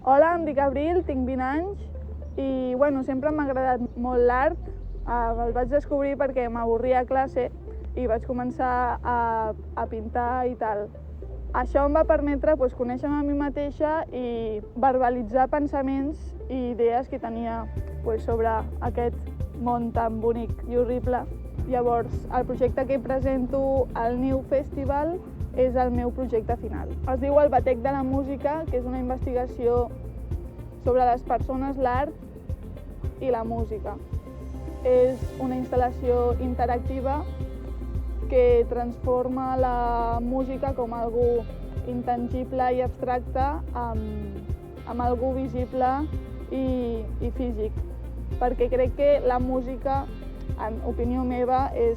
Hola, em dic Abril, tinc 20 anys i sempre m'ha agradat molt l'art. El vaig descobrir perquè m'avorria a classe i vaig començar a pintar i tal. Això em va permetre conèixer-me a mi mateixa i verbalitzar pensaments i idees que tenia sobre aquest món tan bonic i horrible. Llavors, el projecte que presento al New Festival és el meu projecte final. Es diu El batec de la música, que és una investigació sobre les persones, l'art i la música. És una instal·lació interactiva que transforma la música com algo intangible i abstracte amb algo visible i físic. Perquè crec que la música, en opinió meva, és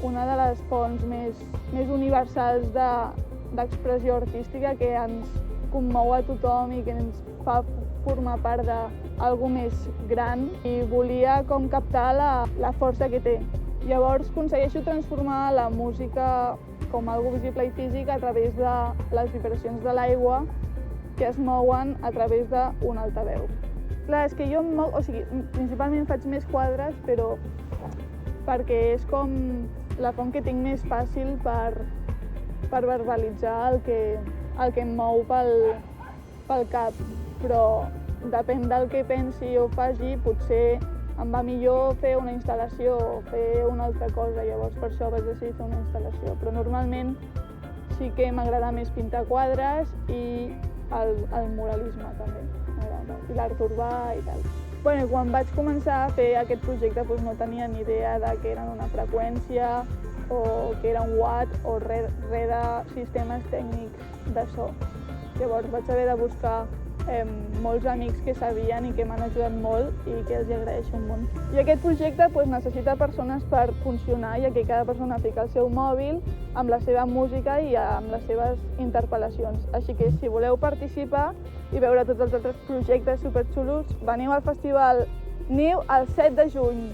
una de les fonts més universals d'expressió artística que ens commou a tothom i que ens fa formar part d'algo més gran i volia captar la força que té. Llavors aconsegueixo transformar la música com algo visible i físic a través de les vibracions de l'aigua que es mouen a través d'un altaveu. Clar, és que jo em mou, principalment faig més quadres, però perquè és com la font que tinc més fàcil per verbalitzar el que em mou pel cap. Però depèn del que pensi o faci, potser em va millor fer una instal·lació o fer una altra cosa, llavors per això vaig decidir fer una instal·lació. Però normalment sí que m'agrada més pintar quadres i el muralisme també, i l'art urbà i tal. Quan vaig començar a fer aquest projecte no tenia ni idea de què eren una freqüència o què era un watt o res de sistemes tècnics de so. Llavors vaig haver de buscar molts amics que sabien i que m'han ajudat molt i que els agraeixo un munt. I aquest projecte necessita persones per funcionar, ja que cada persona fica el seu mòbil amb la seva música i amb les seves interpel·lacions. Així que si voleu participar i veure tots els altres projectes superxulos, veniu al Festival New el 7 de juny.